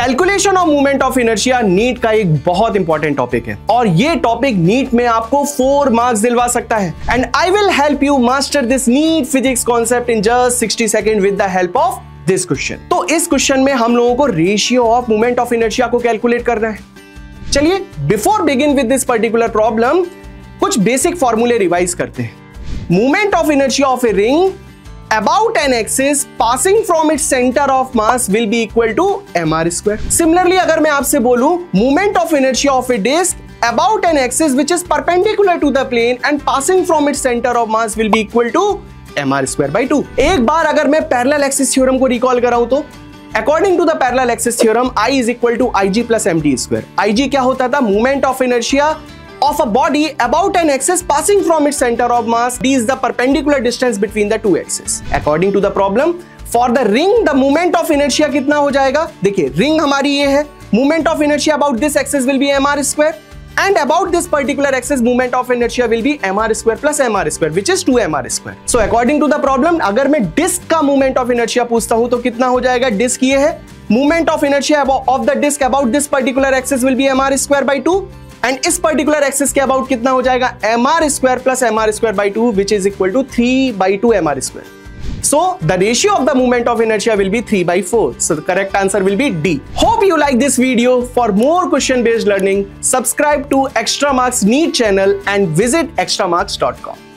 Calculation of moment of inertia NEET का एक बहुत इंपॉर्टेंट टॉपिक है और ये टॉपिक नीट में आपको 4 मार्क्स दिलवा सकता है and I will help you master this NEET physics concept in just 60 second with the help of this question. तो इस क्वेश्चन में हम लोगों को ratio of moment of inertia को कैलकुलेट करना है। चलिए before begin with this particular problem कुछ बेसिक फॉर्मूले रिवाइज करते हैं। Moment of inertia of a ring about an axis passing from its center of mass will be equal to mr square. Similarly, अगर मैं आपसे बोलूं moment of inertia of a disk about an axis which is perpendicular to the plane and passing from its center of mass will be equal to mr square by 2. एक बार अगर मैं parallel axis theorem को recall कराऊं तो according to the parallel axis theorem I is equal to ig plus mt square. ig क्या होता था? moment of inertia of a body about an axis passing from its center of mass. D is the perpendicular distance between the two axes. According to the problem, for the ring the moment of inertia कितना हो जाएगा? देखिए ring हमारी ये है, moment of inertia about this axis will be mr square and about this particular axis moment of inertia will be mr square plus mr square which is 2mr square. So according to the problem अगर मैं disk का moment of inertia पूछता हूं तो कितना हो जाएगा? disk ये है, moment of inertia of the disk about this particular axis will be mr square by 2 and इस पर्टिकुलर एक्सिस के अबाउट कितना हो जाएगा? mr square plus mr square by 2 which is equal to 3/2 mr square. So the ratio of the moment of inertia will be 3/4. So the correct answer will be D. Hope you like this video. For more question based learning, subscribe to Extra Marks NEET channel and visit extramarks.com.